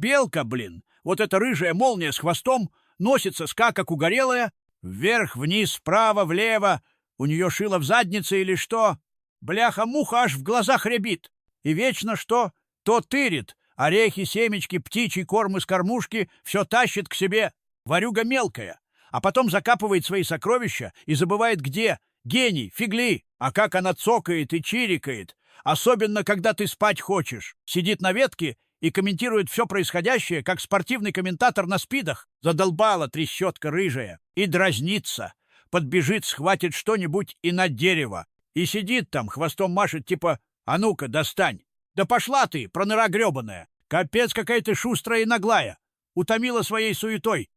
Белка, блин, вот эта рыжая молния с хвостом, носится как угорелая, вверх-вниз, вправо-влево. У нее шило в заднице или что? Бляха-муха аж в глазах рябит. И вечно что? То тырит. Орехи, семечки, птичий корм из кормушки все тащит к себе. Ворюга мелкая. А потом закапывает свои сокровища и забывает где. Гений, фигли. А как она цокает и чирикает. Особенно, когда ты спать хочешь. Сидит на ветке и комментирует все происходящее, как спортивный комментатор на спидах. Задолбала трещотка рыжая. И дразнится. Подбежит, схватит что-нибудь и на дерево. И сидит там, хвостом машет, типа «А ну-ка, достань!» «Да пошла ты, проныра гребаная! Капец какая ты шустрая и наглая! Утомила своей суетой!